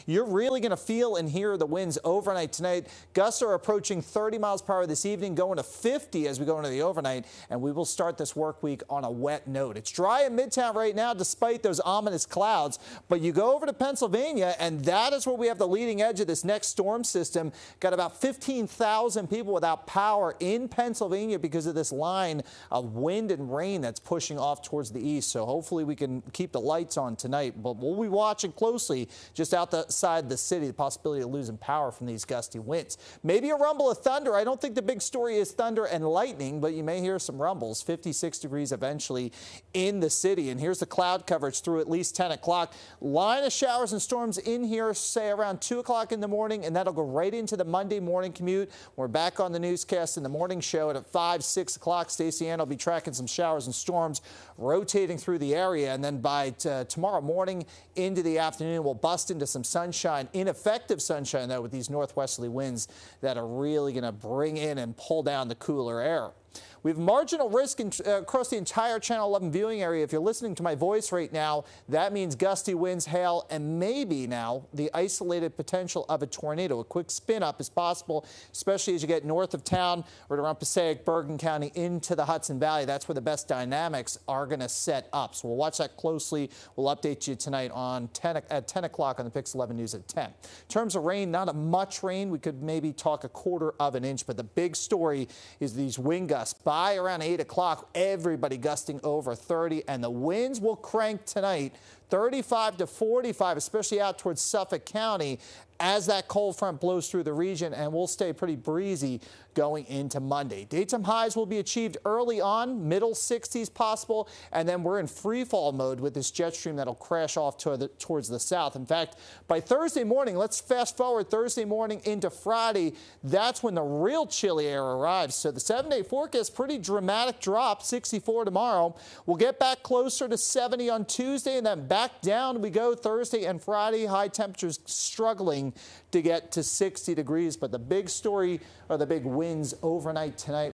You're really going to feel and hear the winds overnight tonight. Gusts are approaching 30 miles per hour this evening, going to 50 as we go into the overnight, and we will start this work week on a wet note. It's dry in Midtown right now despite those ominous clouds, but you go over to Pennsylvania, and that is where we have the leading edge of this next storm system. Got about 15,000 people without power in Pennsylvania because of this line of wind and rain that's pushing off towards the east. So hopefully we can keep the lights on tonight, but we'll be watching closely just outside the city, the possibility of losing power from these gusty winds. Maybe a rumble of thunder. I don't think the big story is thunder and lightning, but you may hear some rumbles. 56 degrees eventually in the city. And here's the cloud coverage through at least 10 o'clock. Line of showers and storms in here, say around 2 o'clock in the morning, and that'll go right into the Monday morning commute. We're back on the newscast in the morning show at 5, 6 o'clock. Stacey Ann will be tracking some showers and storms rotating through the area. And then by tomorrow morning into the afternoon, we'll bust into some sunshine, ineffective sunshine, though, with these northwesterly winds that are really going to bring in and pull down the cooler air. We have marginal risk across the entire Channel 11 viewing area. If you're listening to my voice right now, that means gusty winds, hail, and maybe now the isolated potential of a tornado. A quick spin up is possible, especially as you get north of town or around Passaic, Bergen County into the Hudson Valley. That's where the best dynamics are going to set up. So we'll watch that closely. We'll update you tonight on at 10 o'clock on the Pix 11 News at 10. In terms of rain, not much rain. We could maybe talk 1/4 of an inch, but the big story is these wind gusts. By around 8 o'clock, everybody gusting over 30, and the winds will crank tonight 35 to 45, especially out towards Suffolk County, as that cold front blows through the region, and we'll stay pretty breezy going into Monday. Daytime highs will be achieved early on, middle 60s possible, and then we're in free fall mode with this jet stream that'll crash off towards the south. In fact, by Thursday morning, let's fast forward Thursday morning into Friday, that's when the real chilly air arrives. So the 7-day forecast, pretty dramatic drop, 64 tomorrow. We'll get back closer to 70 on Tuesday, and then back down we go Thursday and Friday. High temperatures struggling to get to 60 degrees, but the big story are the big winds overnight tonight.